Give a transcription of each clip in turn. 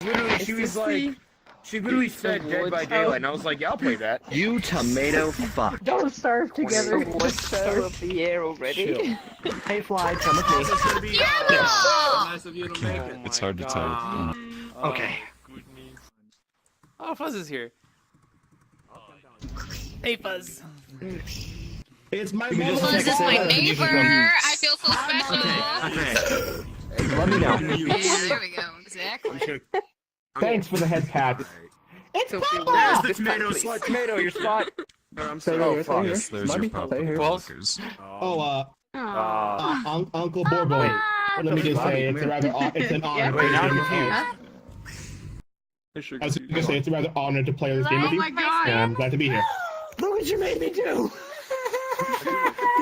Literally, she literally said Dead by Daylight, and I was like, yeah, I'll play that. You tomato fuck. Don't starve together. What's of the year already? Hey, Fly, come with me. Nice of you to make it. It's hard to tell. Okay. Oh, Fuzz is here. Hey, Fuzz. It's my Fuzz is my neighbor. I feel so special. Okay. Let me know. Yeah, there we go. Exactly. Thanks for the head pat. It's There's the tomato spot. Tomato, your spot. I'm sorry. Oh, fuck. Yes, there's your Cowlickers. UncleBourbone. Let me just say, it's an honor. Wait, now I'm confused. I was gonna say, it's a rather honor to play this game with you. Oh my god. And I'm glad to be here. Look what you made me do.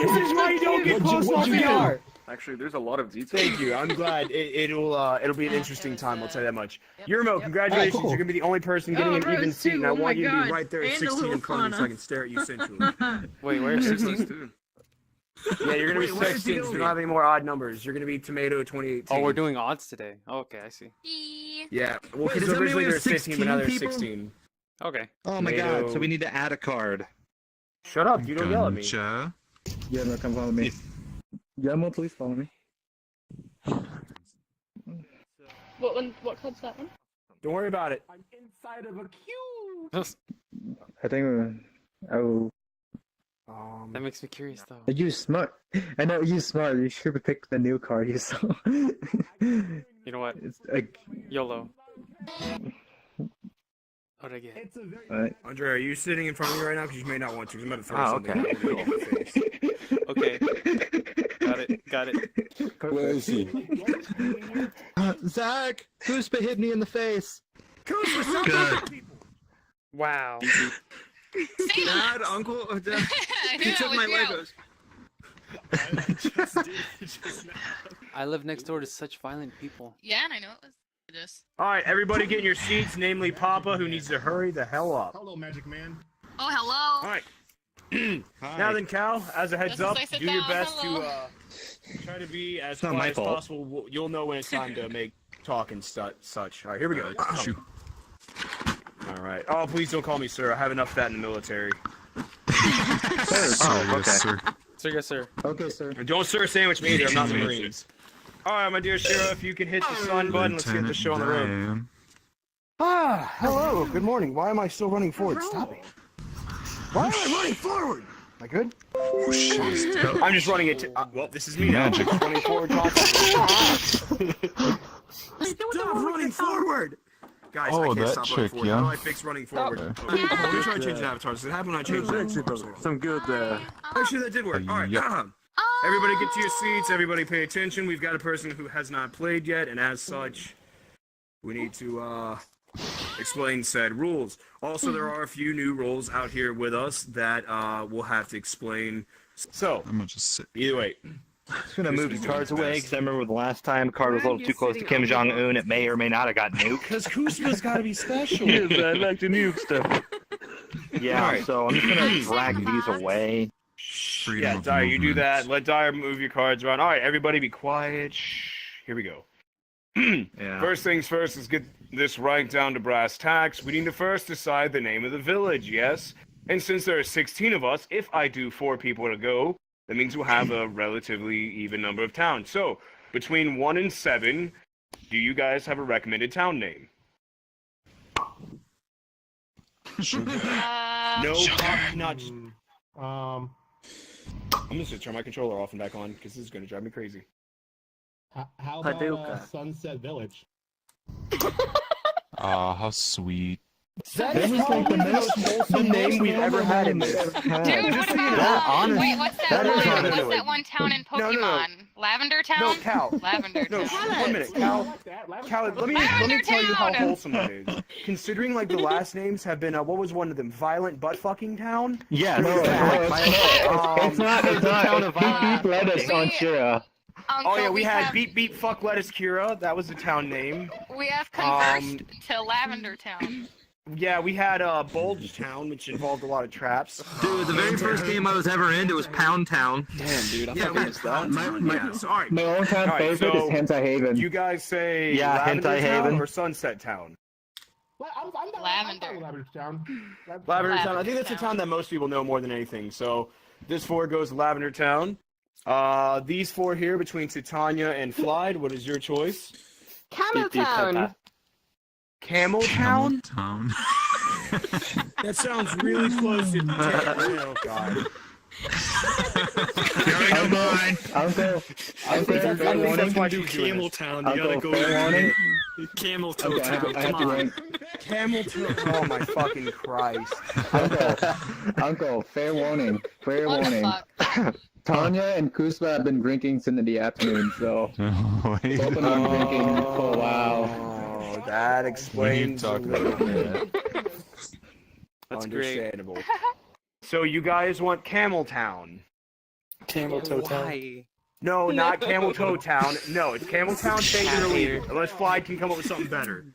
This is why you don't get close off VR. Actually, there's a lot of detail. Thank you. I'm glad. It'll be an interesting time. I'll tell you that much. Yermo, congratulations. You're gonna be the only person getting an even seat, and I want you to be right there at 16 in front of me so I can stare at you centrally. Wait, where's 16? Yeah, you're gonna be 16. So you don't have any more odd numbers. You're gonna be Tomato 2018. Oh, we're doing odds today. Oh, okay, I see. Yeah. Well, Wait, because does that mean originally we have there's 15, but now there's 16 16. Okay. Oh my god, so we need to add a card. Shut up! You don't yell at me. Gotcha. Yermo, come follow me. Yermo, please follow me. What card's that one? Don't worry about it. I'm inside of a cube. I think I will. That makes me curious, though. You smart. I know you smart. You should have picked the new card you saw. You know what? It's like YOLO. What'd I get? Alright. Andre, are you sitting in front of me right now? Because you may not want to. 'Cause I'm about to throw something okay. at you in your face. Okay. Got it. Where is he? Zach! Koospah hit me in the face! Koospah, Good. Wow. Dad, Uncle, Dad, he took my Legos. I live next door to such violent people. Yeah, and I know it was this. Alright, everybody get in your seats, namely Poppa, who needs to hurry the hell up. Hello, Magic Man. Oh, hello. Alright. Now then, Cal, as a heads Just as up, I sit do your down, best hello. to try to be as not quiet my as fault. possible. You'll know when it's time to make talk and such. Alright, here we go. Shoot. Alright. Oh, please don't call me sir. I have enough of that in the military. Oh, yes, sir. Sir, yes, sir. Okay, sir. And don't sir sandwich me either. I'm not the Marines. Alright, my dear Shira, if you can hit the sun button, let's get the show on the road. Lieutenant Ah, hello. Good morning. Why am I still running forward? Stop it. Why am I running forward? Am I good? Oh, shit. I'm just running it. Well, this is me now. Magic. Running forward constantly. Stop running forward! Guys, I Oh, can't that stop running chick, forward. yeah. How do I fix running forward? Okay. Oh, let me try to change the avatar. Does it happen when I change the Some good, Actually, that did work. Alright, Yep. everybody get to your seats. Everybody pay attention. We've got a person who has not played yet, and as such, we need to, explain said rules. Also, there are a few new rules out here with us that, we'll have to explain. So, I'm gonna just sit. either way. I'm just gonna move the cards away because I remember the last time the card was a little too close to Kim Jong-un, it may or may not have got nuked. Because Koospah's gotta be special. Yes, I like to nuke stuff. Yeah, Alright. so I'm just gonna drag these away. Freedom Yeah, of Dyer, you do movement. that. Let Dyer move your cards around. Alright, everybody be quiet. Shh. Here we go. Yeah. First things first, let's get this right down to brass tacks. We need to first decide the name of the village, yes? And since there are 16 of us, if I do 4 people to go, that means we'll have a relatively even number of towns. So, between 1 and 7, do you guys have a recommended town name? No, not. Um, I'm just gonna turn my controller off and back on because this is gonna drive me crazy. how about Paducah. Sunset Village? Ah, how sweet. That is like the most wholesome name we've ever had in this. Dude, what about wait, what's that one town in Pokemon? No. Lavender Town? No, Cal. Lavender No, Town. 1 minute, Cal. Cal, let me tell you how wholesome that is. Considering like the last names have been, what was one of them? Violent butt fucking town. Yeah, It's not. It's town of Beep lettuce on Shira. Oh yeah, we had Beep Beep Fuck Lettuce Kira. That was the town name. We have conversed to Lavender Town. Yeah, we had Bulge Town, which involved a lot of traps. Dude, the very first game I was ever in, it was Pound Town. Damn, dude, I Yeah, fucking missed that. All right. My all-time All right, favorite so is Hentai Haven. You guys say Yeah, Lavender Hentai Town Haven. or Sunset Town? Lavender. Lavender Town. I think that's a town that most people know more than anything. So this 4 goes to Lavender Town. These 4 here between Titania and Flyd. What is your choice? Camel Town. Camel Town? Town. That sounds really close to Oh god. Uncle, fair warning. why she's doing this. Town. Uncle, fair warning. Camel Okay, I have to rank. Camel Town. Oh my fucking Christ. Uncle, fair warning. Fair What the warning. fuck? Tanya and Koospah have been drinking since in the afternoon, so Wait. both of them have been drinking for a while. Oh, that explains a talk little bit. That's great. Understandable. So you guys want Camel Town? Camel Toe Town. Why? No, not Camel Toe Town. No, it's Camel Town. Take it or leave it. Unless Flyd can come up with something better.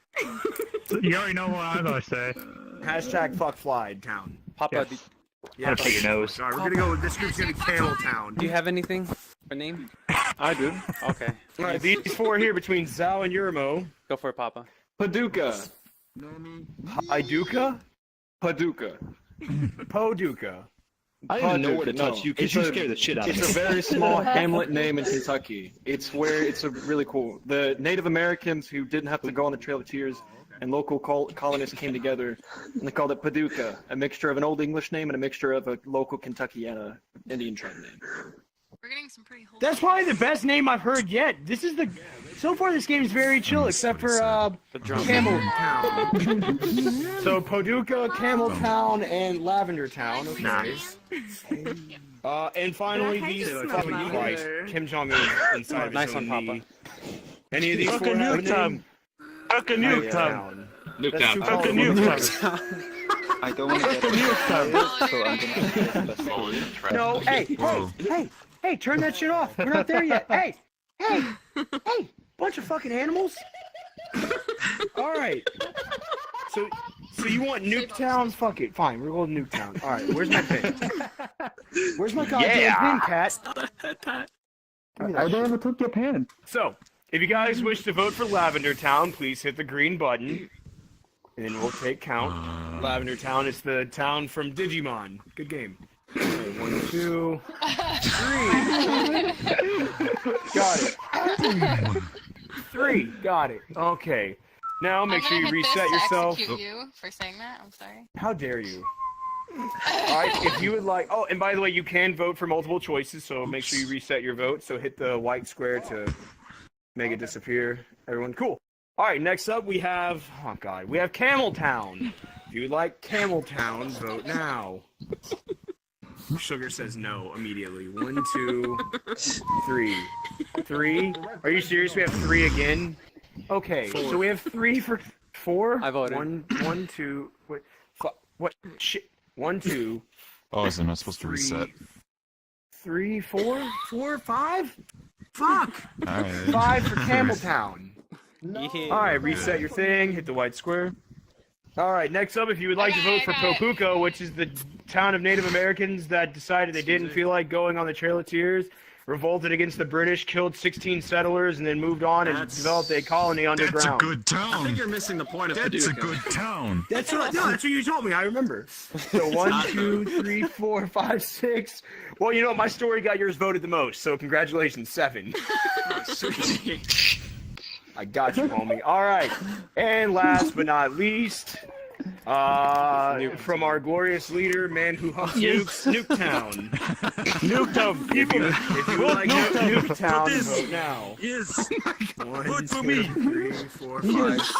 You already know what I'm gonna say. Hashtag fuck Flyd Town. Poppa, Yeah, Put your nose. Alright, we're gonna go with this group's gonna be Camel Town. do you have anything for name? I do. Okay. Alright, these 4 here between Xiao and Yermo. Go for it, Poppa. Paducah. Iduka? Paducah. Poduka. I don't even know where to touch you because you scare the shit out of me. It's a very small hamlet name in Kentucky. It's where it's a really cool. The Native Americans who didn't have to go on the Trail of Tears and local colonists came together and they called it Paducah, a mixture of an old English name and a mixture of a local Kentucky Indian tribe name. We're getting some pretty wholesome. That's probably the best name I've heard yet. This is the. So far, this game is very chill, except for Camel Town. So Paducah, Camel Town, and Lavender Town. Okay. Nice. And finally, these fucking Christ, Kim Jong Un inside of Nice his one, own Papa. knee. Any of these 4 have a name? Nuketown. That's too tall. I don't want to get so I'm gonna No, hey, turn that shit off. We're not there yet. Hey, bunch of fucking animals. All right. So you want Nuketown? Fuck it. Fine, we're going to Nuketown. All right, where's my pin? Where's my goddamn pin, cat? I never took your pen. So, if you guys wish to vote for Lavender Town, please hit the green button, and then we'll take count. Lavender Town is the town from Digimon. Good game. Okay, 1, 2, 3. Got it. 3. Got it. Okay. Now make sure you reset yourself. Execute you for saying that. I'm sorry. How dare you? Alright, if you would like... Oh, and by the way, you can vote for multiple choices, so make sure you reset your vote. So hit the white square to make it disappear. Everyone, cool. Alright, next up we have... Oh, God. We have Camel Town. If you would like Camel Town, vote now. Sugar says no immediately. 1, 2, 3. 3? Are you serious? We have 3 again? Okay, so we have 3 for 4? I voted. 1, 2, wait, what? Shit. 1, 2. Oh, is it not supposed to reset? 3, 4? 4, 5? Fuck! Alright. 5 for Camel Town. Yeah. Alright, reset your thing, hit the white square. Alright, next up, if you would like to vote for Popuka, which is the town of Native Americans that decided they didn't feel like going on the Trail of Tears, revolted against the British, killed 16 settlers, and then moved on and developed a colony underground. That's a good I town. think you're missing the point of That's a Paducah. good town. That's what you told me, I remember. So 1, 2, 3, 4, 5, 6. Well, you know what, my story got yours voted the most, so congratulations, 7. I got you, homie. Alright. And last but not least, from our glorious leader, man who hunts nukes, Nuketown. Nuketown, people. If you would like Nuketown, vote now. Yes. 1, for 2, me. 3, 4, 5, 6,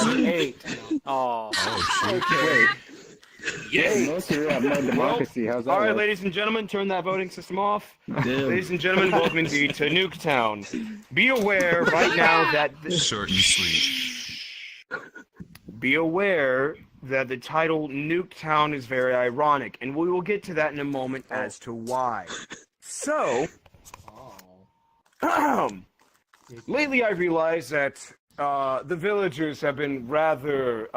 7, 8. Oh. Oh, shit. Wait. Yes. Most of you have no democracy. How's that? All right, work? ladies and gentlemen, turn that voting system off. Ladies and gentlemen, welcome indeed to Nuketown. Be aware right now that Short and sweet. be aware that the title Nuketown is very ironic, and we will get to that in a moment as to why. So, lately I've realized that the villagers have been rather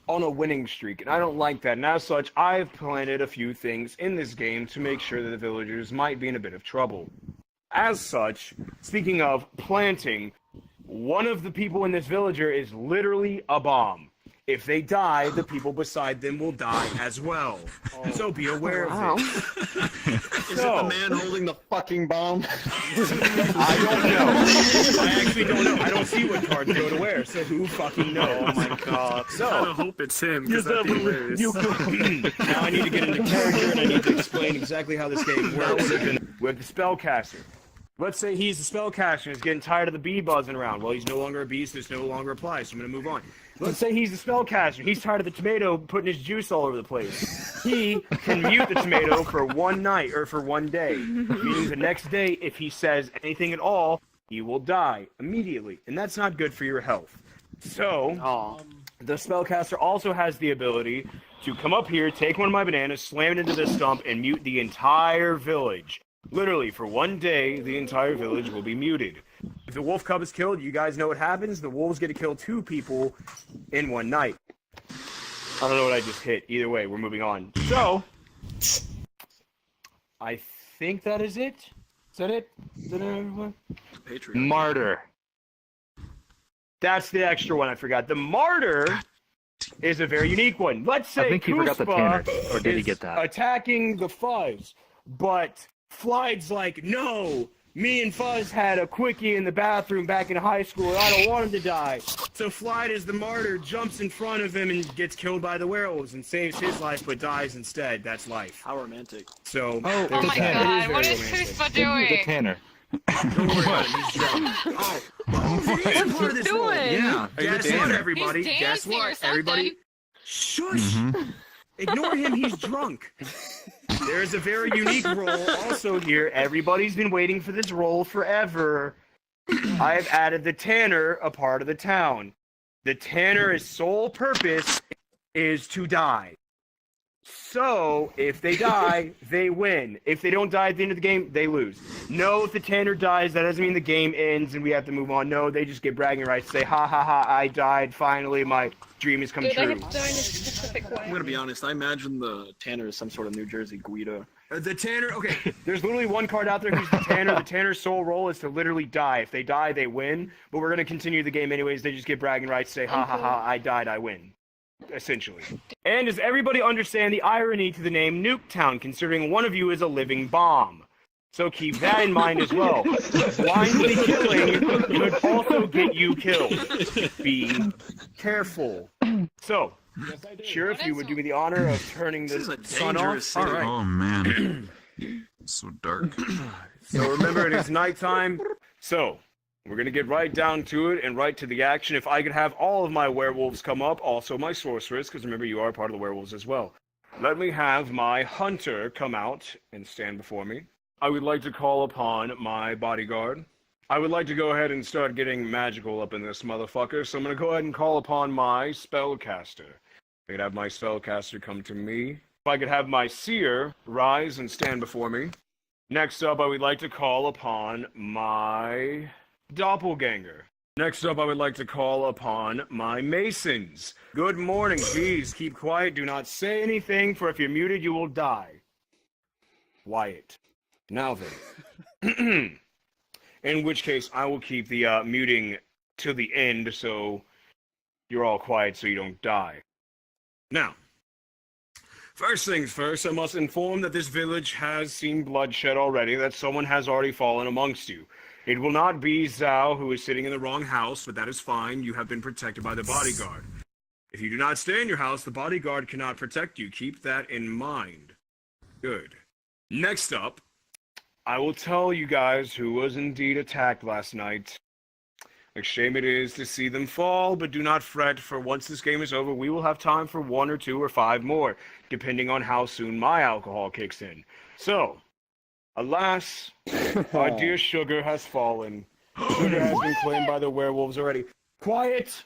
on a winning streak, and I don't like that. And as such, I've planted a few things in this game to make sure that the villagers might be in a bit of trouble. As such, speaking of planting, one of the people in this villager is literally a bomb. If they die, the people beside them will die as well. So be aware of this. Is it the man holding the fucking bomb? I don't know. I actually don't know. I don't see what cards go to where, so who fucking knows? Oh my god. So, hope it's him, because that'd be hilarious. now I need to get into character, and I need to explain exactly how this game works. With the spellcaster. Let's say he's the spellcaster and is getting tired of the bee buzzing around. Well, he's no longer a bee, so this no longer applies, so I'm going to move on. Let's say he's the spellcaster. He's tired of the tomato putting his juice all over the place. He can mute the tomato for one night, or for one day. Meaning the next day, if he says anything at all, he will die immediately. And that's not good for your health. So, the spellcaster also has the ability to come up here, take one of my bananas, slam it into this stump, and mute the entire village. Literally, for one day, the entire village will be muted. If the wolf cub is killed, you guys know what happens. The wolves get to kill 2 people in one night. I don't know what I just hit. Either way, we're moving on. So, I think that is it. Is that it? Is that everyone? Martyr. That's the extra one I forgot. The martyr is a very unique one. Let's say I think he forgot the Tanner, Koospah or did he is get that? attacking the Fuzz, but Flyde's like, no, me and Fuzz had a quickie in the bathroom back in high school, and I don't want him to die. So Flyde, as the martyr, jumps in front of him and gets killed by the werewolves and saves his life, but dies instead. That's life. How romantic. So, Oh there's my that. god, what It is is very Koospah The doing? Tanner. Don't worry about it. He's drunk. Oh, he's part of this role. doing? Yeah. Guess what, Tanner? everybody? He's Guess dancing or what, something. everybody? Shush! Ignore him, he's drunk. There's a very unique role also here. Everybody's been waiting for this role forever. I have added the Tanner, a part of the town. The Tanner's sole purpose is to die. So, if they die, they win. If they don't die at the end of the game, they lose. No, if the Tanner dies, that doesn't mean the game ends and we have to move on. No, they just get bragging rights, say, ha ha ha, I died, finally, my dream has come Dude, I true. have to die in a specific way. I'm gonna be honest, I imagine the Tanner is some sort of New Jersey Guido. The Tanner, okay, there's literally one card out there who's the Tanner. The Tanner's sole role is to literally die. If they die, they win, but we're going to continue the game anyways. They just get bragging rights, say, ha ha ha, I died, I win. Essentially. And does everybody understand the irony to the name Nuketown, considering one of you is a living bomb? So keep that in mind as well. Blindly killing could also get you killed. Be careful. So, Shira, if you would do me the honor of turning This is the a sun dangerous off. city. All right. Oh man, it's so dark. So remember, it is nighttime. So, we're going to get right down to it and right to the action. If I could have all of my werewolves come up, also my sorceress, because remember, you are part of the werewolves as well. Let me have my hunter come out and stand before me. I would like to call upon my bodyguard. I would like to go ahead and start getting magical up in this motherfucker, so I'm going to go ahead and call upon my spellcaster. I could have my spellcaster come to me. If I could have my seer rise and stand before me. Next up, I would like to call upon my doppelganger. Next up, I would like to call upon my masons. Good morning. Please keep quiet. Do not say anything, for if you're muted, you will die. Wyatt. Now then. In which case, I will keep the muting till the end, so you're all quiet so you don't die. Now, first things first, I must inform that this village has seen bloodshed already, that someone has already fallen amongst you. It will not be Xiao, who is sitting in the wrong house, but that is fine. You have been protected by the bodyguard. If you do not stay in your house, the bodyguard cannot protect you. Keep that in mind. Good. Next up, I will tell you guys who was indeed attacked last night. A shame it is to see them fall, but do not fret, for once this game is over, we will have time for 1 or 2 or 5 more, depending on how soon my alcohol kicks in. So, alas, our dear Sugar has fallen. Sugar has been claimed by the werewolves already. Quiet!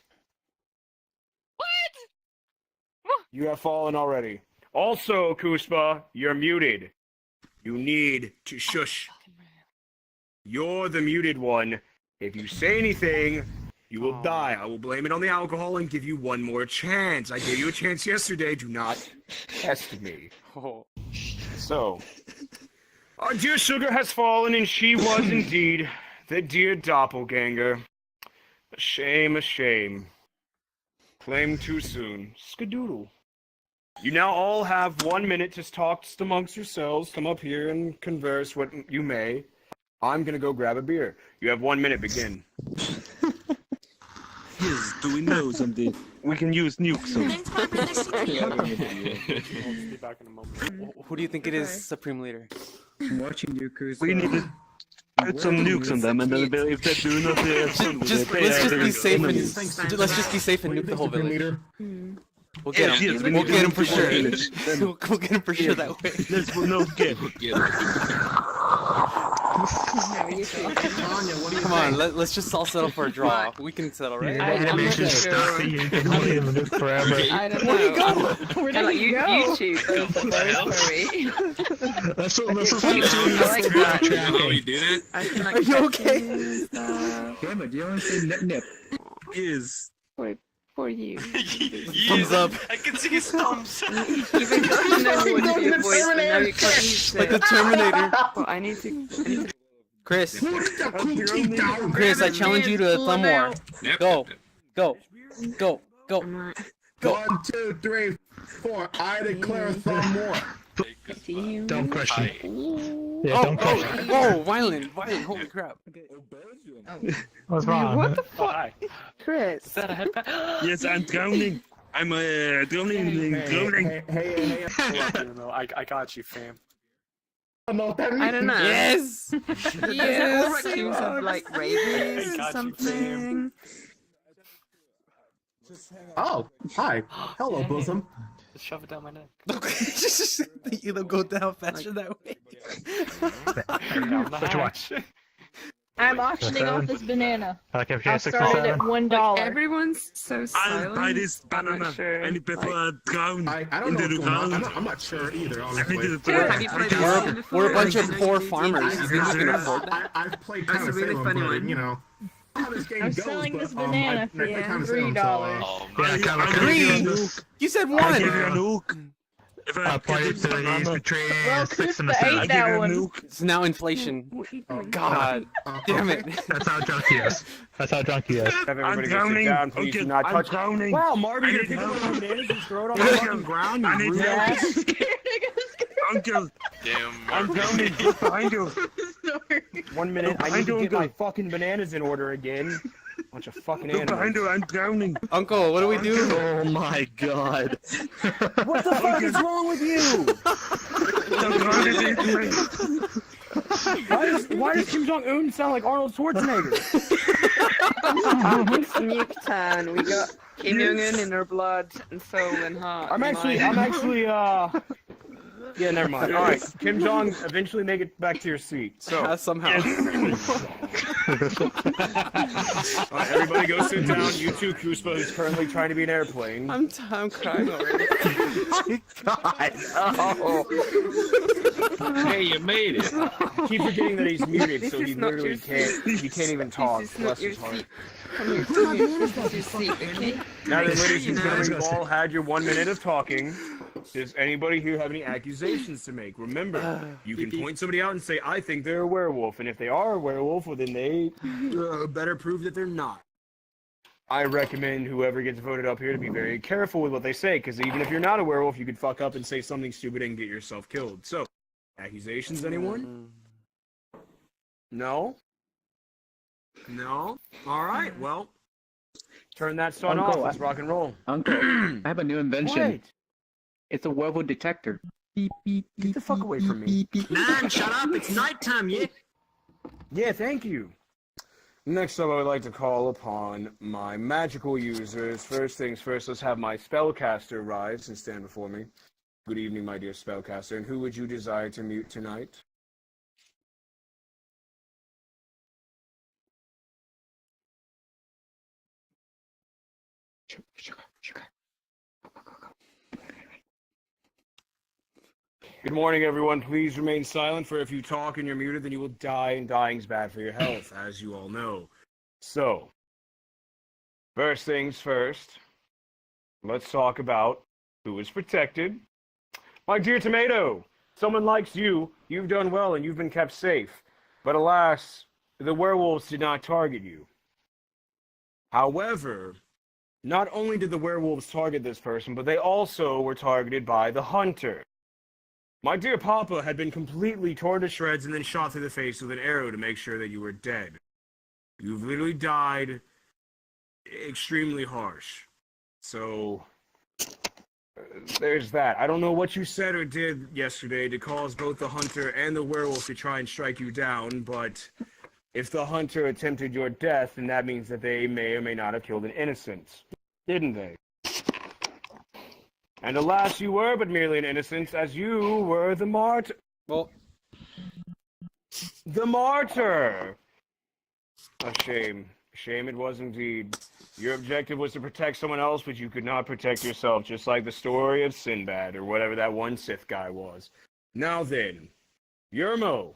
What? You have fallen already. Also, Koospah, you're muted. You need to shush. You're the muted one. If you say anything, You will die. I will blame it on the alcohol and give you one more chance. I gave you a chance yesterday. Do not test me. Oh. So, our dear Sugar has fallen, and she was indeed the dear doppelganger. A shame, a shame. Claimed too soon. Skadoodle. You now all have 1 minute to talk amongst yourselves. Come up here and converse what you may. I'm gonna go grab a beer. You have 1 minute. Begin. Yes, do we know something? We can use nukes. Who do you think it is, Supreme Leader? I'm watching you, Kris. We need to put some nukes on them, and then if they do not, Let's just be safe and let's just be safe and nuke the whole village. We'll get him. We'll get him for sure. We'll get him for sure that way. Let's no get. Come on, let's just all settle for a draw. We can settle, right? Animation stuff. Forever. I don't know. Where did you go? YouTube. That's what I like that. How you do that? I can like Are you okay? Damn it, you only say nip. Is. For you. Thumbs up. I can see his thumbs. Even though you know you want to be a voice, but now you can't use Like the it. Terminator. Well, I need to. Chris, Chris, I challenge you to a thumb war. Yep. Go, go, go, go. 1, 2, 3, 4. I declare a thumb war. Don't question. Yeah, don't question. Whoa, violent, holy crap. What's wrong? What the fuck? Chris. Is that a headband? Yes, I'm drowning. I'm drowning. Hey. I got you, fam. I don't know. Yes! Yes! Raccoons have like rabies or got you, something. Oh, hi. Hello, bosom. Just shove it down my neck. It'll go down faster that way. Down the hatch. I'm auctioning off this banana. Like if I'll start it at $1. Everyone's so silent. I'll buy this banana. sure. And people are drowned. I don't know into what's the going on. ground. I'm not sure either, I think honestly. it's Have you played this game before? We're a bunch of I know poor you farmers. did. You think we can afford that? I've played That's kind a of really Salem, funny but, one. you know, how this game I'm goes, selling but, this banana I play for kind of Salem, so, $3. Three! You said I'll give you a one! nuke. If I play get this banana, between Well, 6 and Koospah I'll ate give that you a one. nuke. It's now inflation. God. Damn it. That's how drunk he is. That's how drunk he is. Have I'm everybody go sit drowning. down. Please do Okay, not I'm touch. drowning. Wow, Marbie, I you're need picking help. up bananas and throw it on the Uncle, fucking ground. I You need rude help. ass. Uncle, Damn. I'm drowning. Look behind you. 1 minute, I I need to don't get go. my fucking bananas in order again. Bunch of fucking Look behind animals. you. I'm drowning. Uncle, what do we do? Oh my god. What the fuck is wrong with you? Why does Kim Jong-un sound like Arnold Schwarzenegger? It's Nuketown. We got Kim Jong-un in our blood, and so in heart. I'm actually, yeah, never mind. All right, Kim Jong, eventually make it back to your seat. So, Somehow. all right, everybody go sit down. You too, Koospah, who's currently trying to be an airplane. I'm crying already. God. Oh. Hey, you made it. Keep forgetting that he's muted, so This he is not literally your can't even talk. This is not Bless your his heart. seat. Come here, this is your seat, okay? Now that ladies and You know. gentlemen, you've all had your 1 minute of talking, does anybody here have any accusations to make? Remember, you can point somebody out and say, I think they're a werewolf, and if they are a werewolf, well, then they better prove that they're not. I recommend whoever gets voted up here to be very careful with what they say, because even if you're not a werewolf, you could fuck up and say something stupid and get yourself killed. So, accusations, anyone? No? No? Alright, well, turn that stun off. Uncle, Let's rock and roll. Uncle, I have a new invention. What? It's a werewolf detector. Beep, beep, Get the fuck away from me. Man, shut up! It's nighttime, yeah. Yeah, thank you. Next up, I would like to call upon my magical users. First things first, let's have my spellcaster rise and stand before me. Good evening, my dear spellcaster. And who would you desire to mute tonight? Good morning, everyone. Please remain silent, for if you talk and you're muted, then you will die, and dying's bad for your health, as you all know. So, First things first, let's talk about who is protected. My dear Tomato, someone likes you. You've done well and you've been kept safe. But alas, the werewolves did not target you. However, not only did the werewolves target this person, but they also were targeted by the hunter. My dear Poppa had been completely torn to shreds and then shot through the face with an arrow to make sure that you were dead. You've literally died extremely harsh. So, there's that. I don't know what you said or did yesterday to cause both the hunter and the werewolf to try and strike you down, but if the hunter attempted your death, then that means that they may or may not have killed an innocent. Didn't they? And alas, you were but merely an innocent, as you were the martyr. Well, the martyr! A shame. Shame it was indeed. Your objective was to protect someone else, but you could not protect yourself, just like the story of Sinbad, or whatever that one Sith guy was. Now then, Yermo,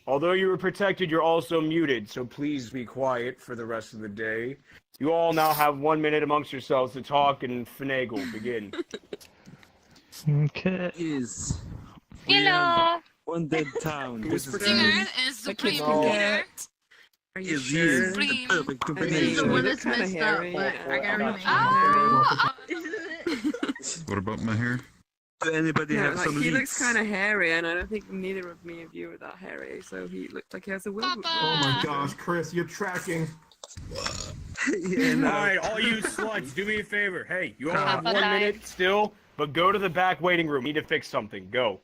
although you were protected, you're also muted, so please be quiet for the rest of the day. You all now have 1 minute amongst yourselves to talk and finagle. Begin. Okay. Hello. One dead town. This is Singer is Supreme Leader. Are you is sure? Supreme. perfect I mean, combination. The one you that's look kinda messed up, hairy. but I gotta remain. Oh. What about my hair? Do anybody Yeah, have like, some he leads? looks kind of hairy, and I don't think neither of me of you are that hairy, so he looked like he has a werewolf. Poppa. Oh my gosh, Kris, you're tracking. Yeah, no. Alright, all you sluts, do me a favor. Hey, you all have Poppa 1 died. minute still, but go to the back waiting room. Need to fix something. Go.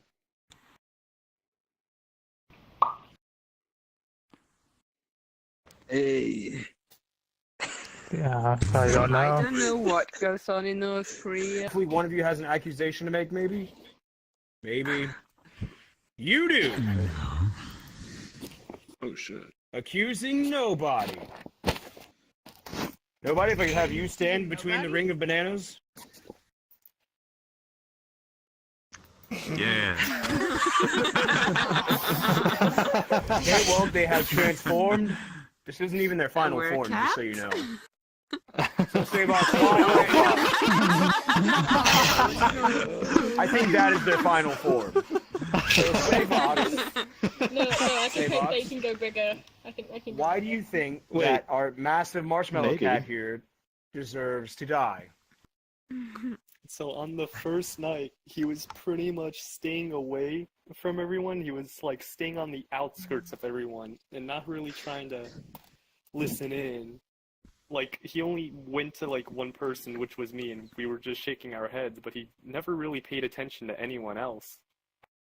Hey. Yeah, I don't I know. don't know what goes on in North Korea. Hopefully one of you has an accusation to make, maybe? Maybe. You do! Oh shit. Accusing nobody. Nobody, if I could have you stand between the ring of bananas? Yeah. Okay, well, they have transformed. This isn't even their final wear a form, cap? just so you know. So Savox, I think that is their final form. So Savox, No, I Say think box. they can go bigger. I think they can. why do you think Wait. that our massive marshmallow Maybe. cat here deserves to die? So on the first night, he was pretty much staying away from everyone. He was like staying on the outskirts of everyone and not really trying to listen in. Like he only went to like one person, which was me, and we were just shaking our heads, but he never really paid attention to anyone else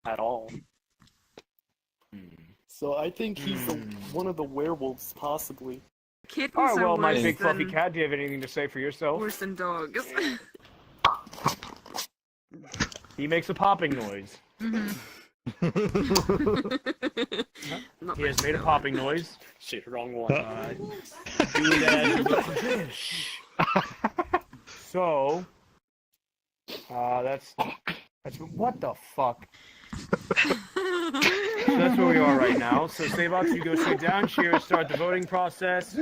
at all. So I think he's one of the werewolves, possibly. Kittens Alright, well, are my worse big fluffy than- cat, do you have anything to say for yourself? Worse than dogs. He makes a popping noise. Not He has much made a though. popping noise. Shit, wrong one. Do that. So, that's what the fuck? That's where we are right now. So, Savox, you go sit down. Shira, start the voting process.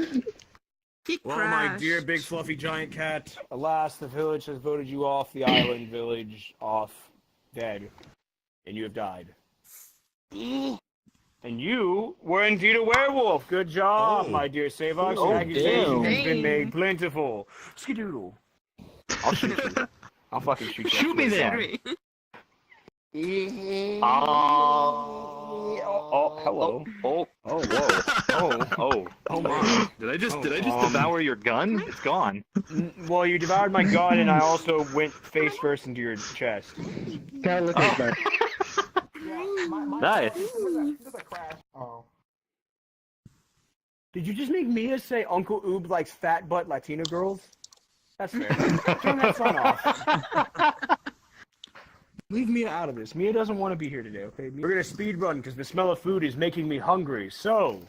He Well, my crashed. dear big fluffy giant cat, alas, the village has voted you off the island village off dead, and you have died. And you were indeed a werewolf. Good job, my dear Savox. Oh, Your accusation damn. has been made plentiful. Skidoodle. I'll shoot you. I'll fucking shoot you. Shoot me there. Sorry. Oh, hello. Oh, whoa. Oh my. Did I just devour your gun? It's gone. Well, you devoured my gun, and I also went face first into your chest. Nice. Oh. Did you just make Mia say Uncle Oob likes fat butt Latina girls? That's fair. Turn that son off. Leave Mia out of this. Mia doesn't want to be here today, okay? We're gonna speed run because the smell of food is making me hungry. So,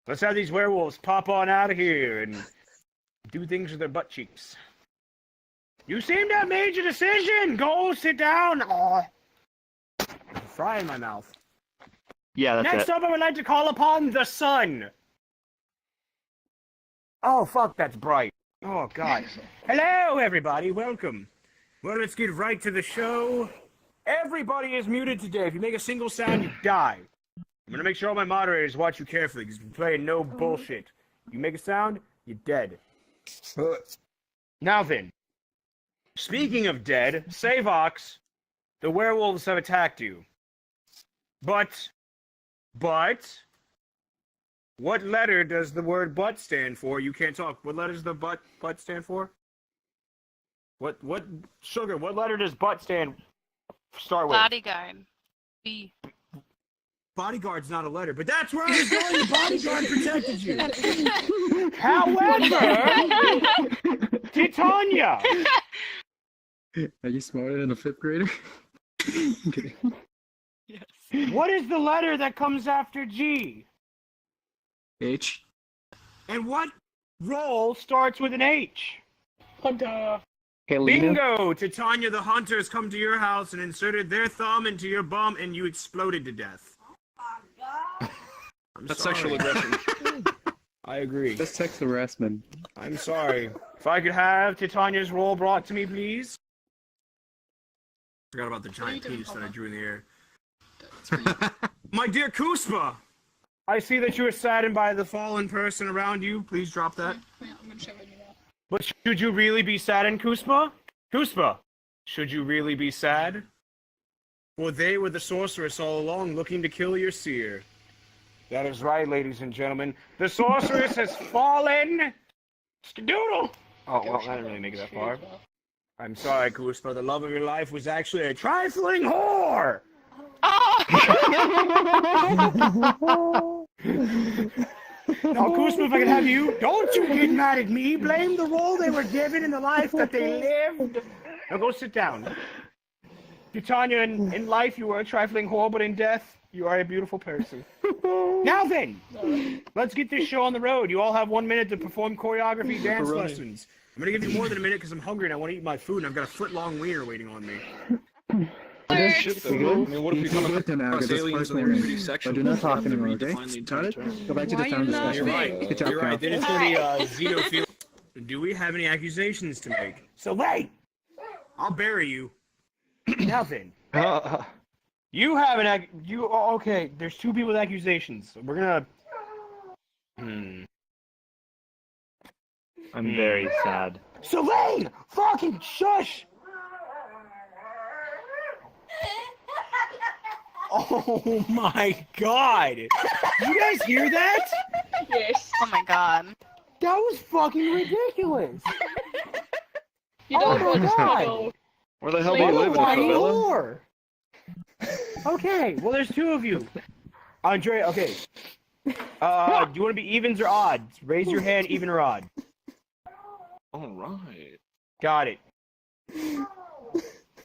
let's have these werewolves pop on out of here and do things with their butt cheeks. You seem to have made your decision. Go sit down. Oh. Fry in my mouth. Yeah, that's Next it. up, I would like to call upon the sun. Oh, fuck, that's bright. Oh, God. Hello, everybody. Welcome. Well, let's get right to the show. Everybody is muted today. If you make a single sound, you die. I'm going to make sure all my moderators watch you carefully because we're playing no bullshit. You make a sound, you're dead. Now then, speaking of dead, Savox, the werewolves have attacked you. But, what letter does the word butt stand for? You can't talk. What letter does the butt stand for? What letter does butt start with? Bodyguard. B. Bodyguard's not a letter, but that's where I was going. The bodyguard protected you. However, Titanya. Are you smarter than a 5th grader? Okay. Yes. What is the letter that comes after G? H. And what roll starts with an H? Hunter. Bingo! Titania, the hunters come to your house and inserted their thumb into your bum and you exploded to death. That's sexual aggression. I agree. That's sex harassment. I'm sorry. If I could have Titania's roll brought to me, please. Forgot about the giant penis that I drew in the air. My dear Koospah, I see that you are saddened by the fallen person around you. Please drop that. Yeah, I'm gonna shove it in your mouth. But should you really be saddened, Koospah? Koospah, should you really be sad? For they were the sorceress all along, looking to kill your seer. That is right, ladies and gentlemen. The sorceress has fallen! Skadoodle! Oh, well, I didn't really make it that far. I'm sorry, Koospah. The love of your life was actually a trifling whore! Now, Koospah, if I could have you, don't you get mad at me. Blame the role they were given in the life that they lived. Now go sit down. Titania, in life you were a trifling whore, but in death, you are a beautiful person. Now then, let's get this show on the road. You all have 1 minute to perform choreography dance lessons. I'm going to give you more than a minute because I'm hungry and I want to eat my food and I've got a foot-long wiener waiting on me. Shit, though. I mean, what if we come across aliens that are pretty sexual? Do not talk anymore, okay? Started? Go back to the town discussion. You're right. Good job, You're right. Kyle. Then it's going to be xenophilia. Do we have any accusations to make? So wait! I'll bury you. Now then. You have okay, there's 2 people with accusations. So we're gonna... I'm very sad. Selene! Fucking shush! Oh my god! You guys hear that? Yes. Oh my god. That was fucking ridiculous! You don't want to struggle. Where the hell do you live, in a favela? Okay, well there's 2 of you. Andre, okay. Do you want to be evens or odds? Raise your hand, even or odd. Alright. Got it.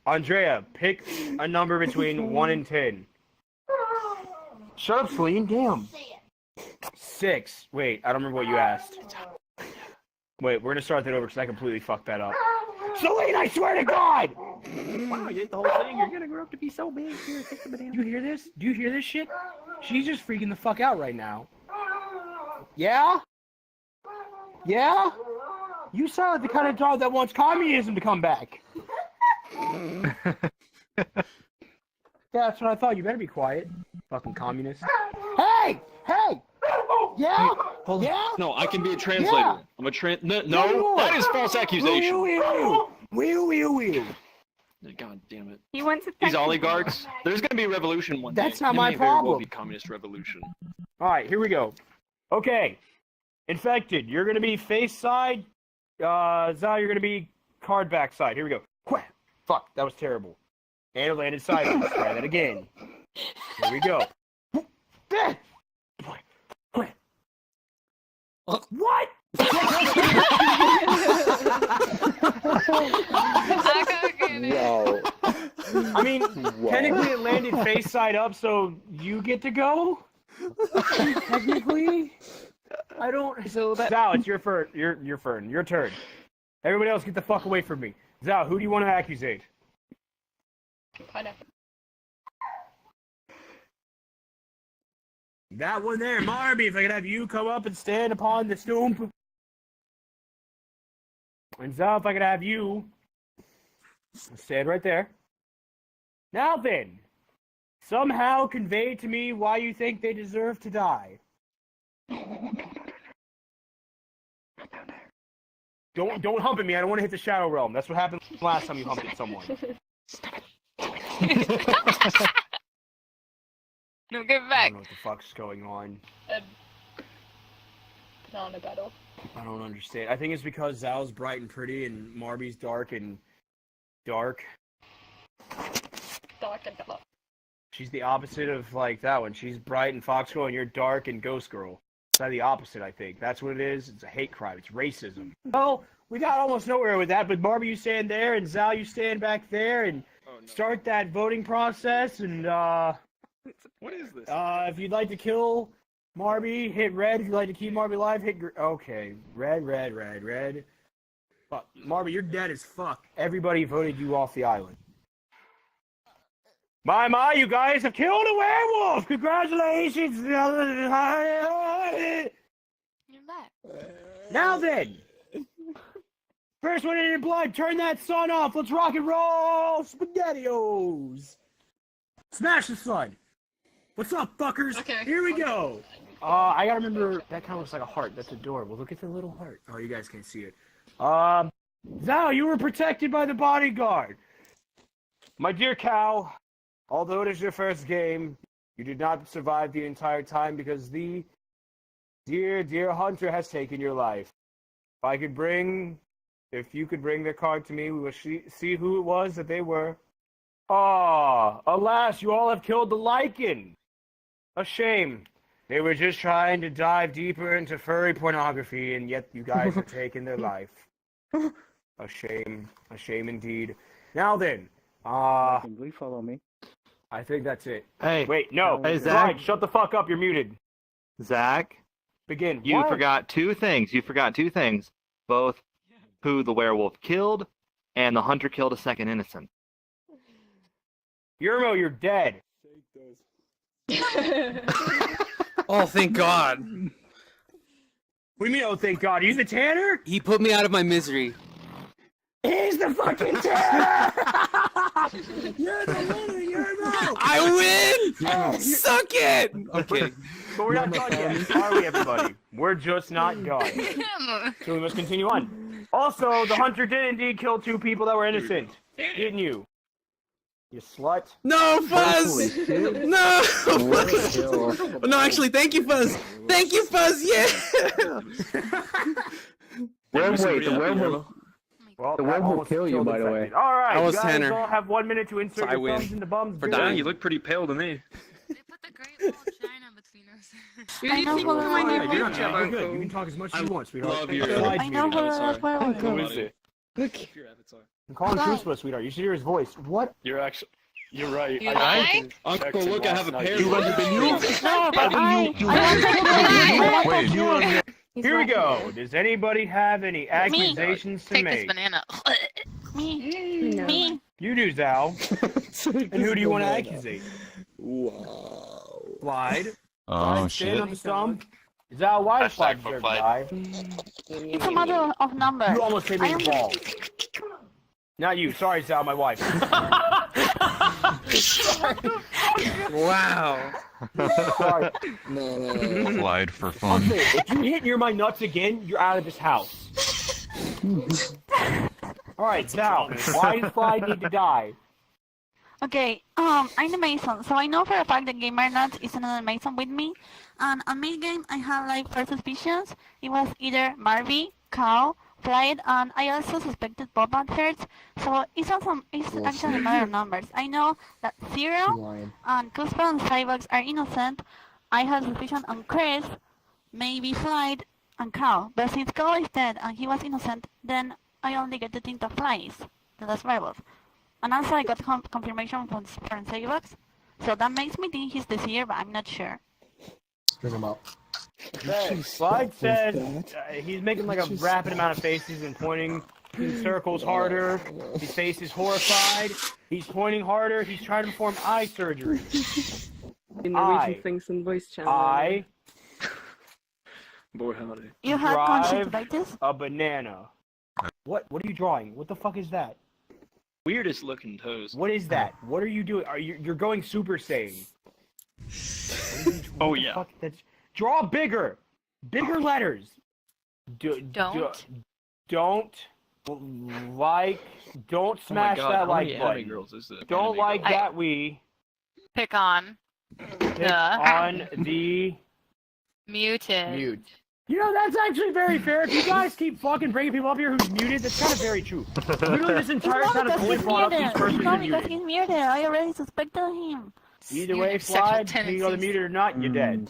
Andrea, pick a number between 1 and 10. Shut up, Celine. Damn. 6. Wait, I don't remember what you asked. Wait, we're gonna start that over because I completely fucked that up. Celine, I swear to God! Wow, you hit the whole thing. You're gonna grow up to be so big. Here, take the banana. Do you hear this? Do you hear this shit? She's just freaking the fuck out right now. Yeah? Yeah? You sound like the kind of dog that wants communism to come back. Yeah, that's what I thought. You better be quiet. Fucking communist. Hey! Hey! Yeah? Yeah? No, I can be a translator. Yeah. I'm a No, that is false accusation. Wheel. God damn it. He wants to These oligarchs, there's gonna be a revolution one day. That's not It my may very well problem. be communist revolution. Alright, here we go. Okay. Infected, you're gonna be face side. Zao, you're gonna be card back side. Here we go. Fuck, that was terrible. And it landed sideways. Let's try that again. Here we go. What? Wow. I mean, technically it landed face side up, so you get to go. Technically, I don't. Zao, it's your turn. Your turn. Everybody else, get the fuck away from me. Zao, who do you want to accusate? Pineapple. That one there, Marbie. If I could have you come up and stand upon the stump. And so, if I could have you stand right there. Now then, somehow convey to me why you think they deserve to die. Don't hump at me. I don't want to hit the Shadow Realm. That's what happened last time you humped at someone. No, give it I back. don't know what the fuck's going on. Not a battle. I don't understand. I think it's because Zal's bright and pretty and Marbie's dark and dark. Dark and color. She's the opposite of like that one. She's bright and Fox Girl and you're dark and Ghost Girl. It's not the opposite, I think. That's what it is. It's a hate crime. It's racism. Well, we got almost nowhere with that, but Marbie, you stand there, and Zal, you stand back there, and start that voting process, and, What is this? if you'd like to kill Marbie, hit red. If you'd like to keep Marbie alive, hit okay. Red. Fuck. Marbie, you're dead as fuck. Everybody voted you off the island. My, you guys have killed a werewolf! Congratulations! You're back. Now then! First one in your blood, turn that sun off! Let's rock and roll! SpaghettiOs! Smash the sun! What's up, fuckers? Okay. Here we go! I gotta remember, that kind of looks like a heart. That's adorable. Look at the little heart. Oh, you guys can't see it. Zao, you were protected by the bodyguard! My dear cow, although it is your first game, you did not survive the entire time because the dear hunter has taken your life. If you could bring their card to me, we will see who it was that they were. Alas, you all have killed the lichen. A shame. They were just trying to dive deeper into furry pornography, and yet you guys have taken their life. A shame indeed. Now then, Can you follow me? I think that's it. Hey. Wait, no. Hey, Zach. Right, shut the fuck up, you're muted. Zach, Begin. you What? forgot two things. Both who the werewolf killed and the hunter killed a second innocent. Yermo, you're dead. Oh, thank God. What do you mean, oh, thank God? Are you the Tanner? He put me out of my misery. He's the fucking Tanner! You're the winner, Yermo! I win! Suck it! Okay. But we're not done yet, are we, everybody? We're just not done. So we must continue on. Also, the hunter did indeed kill 2 people that were innocent. Didn't you? You slut. No, Fuzz! No! No, actually, thank you, Fuzz! Thank you, Fuzz! Yeah! Wait, the werewolf. Well, The werewolf will kill you, by the way. All right, I was you guys Tanner. all have 1 minute to insert So I your win. thumbs into bums. For Do it. dying. You look pretty pale to me. They put the Great Wall of China between us. You need to look at my All new right, you're VRChat, good. You Uncle. can talk as much as you want, sweetheart. love your- Slides I know muted. Who is it? Look. Your avatar. I'm calling Koospah, sweetheart. You should hear his voice. What? You're right. You like? Uncle, look, I have a pair. No, but I want to kill him. Here we go. Does anybody have any accusations to Take this make? banana. Me. You do, Zal. And who do you want to accusate? Wow. Slide. Oh, Stand on the stump. Zal, why does Slide Hashtag deserve to for die? It's a matter of numbers. You almost hit me in the balls. Not you. Sorry, Zal, my wife. Wow. Sorry. No. Slide for fun. Okay, if you hit near my nuts again, you're out of this house. Alright, Zal, why does Slide need to die? Okay, I'm the Mason, so I know for a fact that Gamernuts is another Mason with me. And on mid-game, I had like 4 suspicions. It was either Marbie, Cow, Flight, and I also suspected Poppa at first. So it's actually a matter of numbers. I know that Zero and Koospah and Savox are innocent. I have suspicion on Kris, maybe Flight, and Cow. But since Cow is dead and he was innocent, then I only get to think that Flight is the last werewolf. And also I got confirmation from Savox. So that makes me think he's the seer, but I'm not sure. Bring him up. Okay, Slide says he's making like a rapid amount of faces and pointing in circles harder. His face is horrified. He's pointing harder. He's trying to perform eye surgery. In Norwegian things and voice channel. I Boy, howdy. You had drive conjunctivitis? a banana. What are you drawing? What the fuck is that? Weirdest looking toes. What is that? What are you doing? You're going Super Saiyan? Oh What the yeah. fuck? Draw bigger letters. Don't smash that like button. Girls is it? Don't like that we Pick on. pick on the Muted. mute. You know, that's actually very fair. If you guys keep fucking bringing people up here who's muted, that's kind of very true. Literally this entire time of totally brought up these persons No, are because muted. he's muted. I already suspected him. Either way, Slide, you know the muted or not, you're dead.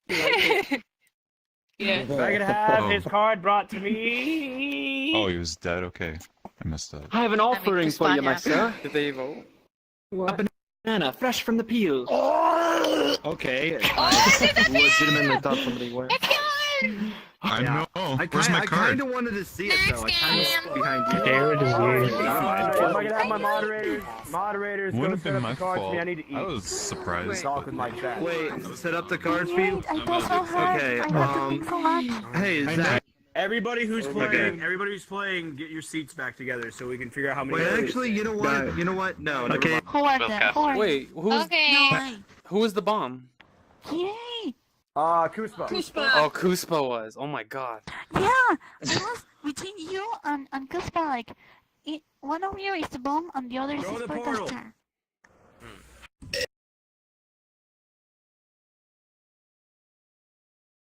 Yeah. If I could have his card brought to me. Oh, he was dead? Okay. I missed that. I have an offering for you, my sir. Did they vote? A banana, fresh from the peel. Okay. I legitimately thought somebody went. I know. Where's my I card? kind of wanted to see it though. I kind of behind you. Am I gonna have my moderators Would go have set been up my the cards for fault. me? I need to eat. I was surprised. Talk with my chat. Wait, set up the cards for you. Wait, I feel so hurt. Okay, I have to think so much. Hey, Zach. Everybody who's Okay. playing, get your seats back together so we can figure out how many. Wait, actually, you know what? You know what? No. never mind. Who are they? Who are they? Wait, who's Okay. who was the bomb? Yay! Koospah. Oh, Koospah was. Oh my god. Yeah, it was between you and Koospah. Like, one of you is the bomb and the other is Throw the the portal. protester.